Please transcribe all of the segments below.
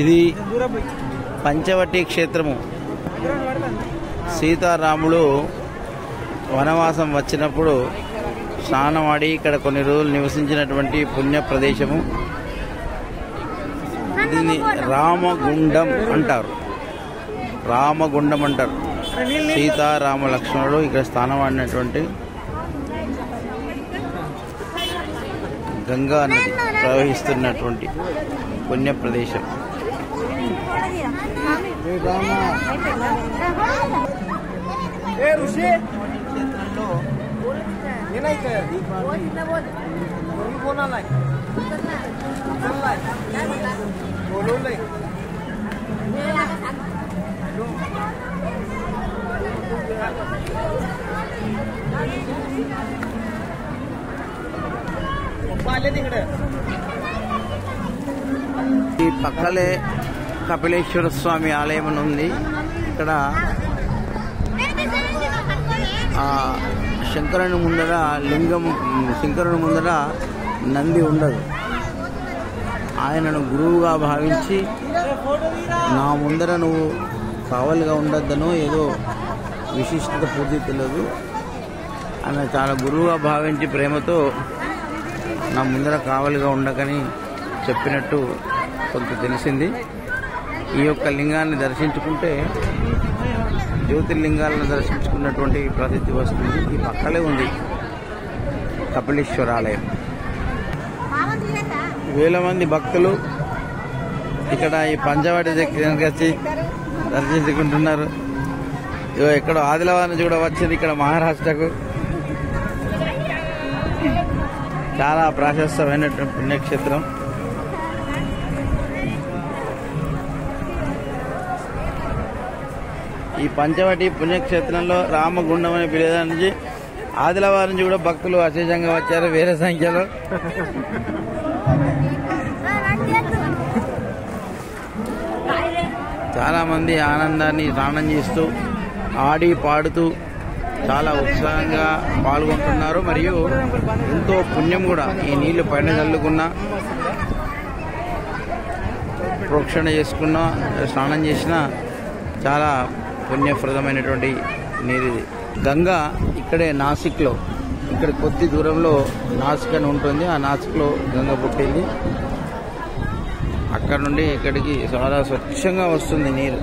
ఇది పంచవటి క్షేత్రము. సీతారాములు వనవాసం వచ్చినప్పుడు స్నానమాడి ఇక్కడ కొన్ని రోజులు నివసించినటువంటి పుణ్య ప్రదేశము. దీన్ని రామగుండం అంటారు. రామగుండం అంటారు. సీతారామ లక్ష్మణుడు ఇక్కడ స్నానమాడినటువంటి గంగా నది ప్రవహిస్తున్నటువంటి పుణ్య ప్రదేశం. ఈ పక్కలే కపిలేశ్వర స్వామి ఆలయం ఉంది. ఇక్కడ శంకరుని ముందర లింగం, శంకరుని ముందర నంది ఉండదు. ఆయనను గురువుగా భావించి నా ముందర నువ్వు కావలిగా ఉండొద్దనో ఏదో విశిష్టత పూర్తి తెలియదు. ఆయన చాలా గురువుగా భావించి ప్రేమతో నా ముందర కావలిగా ఉండకని చెప్పినట్టు కొంత తెలిసింది. ఈ యొక్క లింగాన్ని దర్శించుకుంటే జ్యోతిర్లింగాలను దర్శించుకున్నటువంటి ప్రసిద్ధి వస్తుంది. ఈ పక్కలే ఉంది కపిలేశ్వర ఆలయం. వేల మంది భక్తులు ఇక్కడ ఈ పంచవటి దగ్గరికి వచ్చి దర్శించుకుంటున్నారు. ఎక్కడో ఆదిలాబాద్ నుంచి కూడా వచ్చింది ఇక్కడ మహారాష్ట్రకు. చాలా ప్రాశస్తమైనటువంటి పుణ్యక్షేత్రం. ఈ పంచవటి పుణ్యక్షేత్రంలో రామగుండం అనే ప్రదేశం నుంచి ఆదిలాబాద్ నుంచి కూడా భక్తులు అశేషంగా వచ్చారు, వేరే సంఖ్యలో. చాలా మంది ఆనందాన్ని స్నానం చేస్తూ ఆడి పాడుతూ చాలా ఉత్సాహంగా పాల్గొంటున్నారు. మరియు ఎంతో పుణ్యం కూడా ఈ నీళ్లు పైన చల్లుకున్నా, ప్రోక్షణ చేసుకున్నా, స్నానం చేసినా చాలా పుణ్యప్రదమైనటువంటి నీరు ఇది. గంగా ఇక్కడే నాసిక్లో, ఇక్కడ కొద్ది దూరంలో నాసిక్ అని ఉంటుంది. ఆ నాసిక్లో గంగ పుట్టింది. అక్కడ నుండి ఇక్కడికి చాలా స్వచ్ఛంగా వస్తుంది నీరు.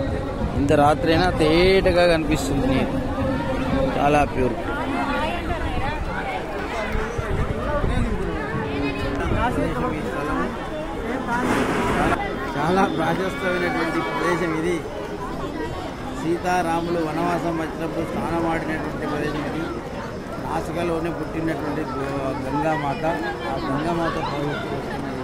ఇంత రాత్రి అయినా తేటగా కనిపిస్తుంది నీరు, చాలా ప్యూర్. చాలా ప్రాశస్తమైనటువంటి ప్రదేశం ఇది. సీతారాములు వనవాసం వచ్చినప్పుడు స్నానమాడినటువంటి ప్రదేశం ఇది. నాసికలోనే పుట్టినటువంటి గంగామాత. ఆ గంగామాత పవిత్ర వస్తున్నది.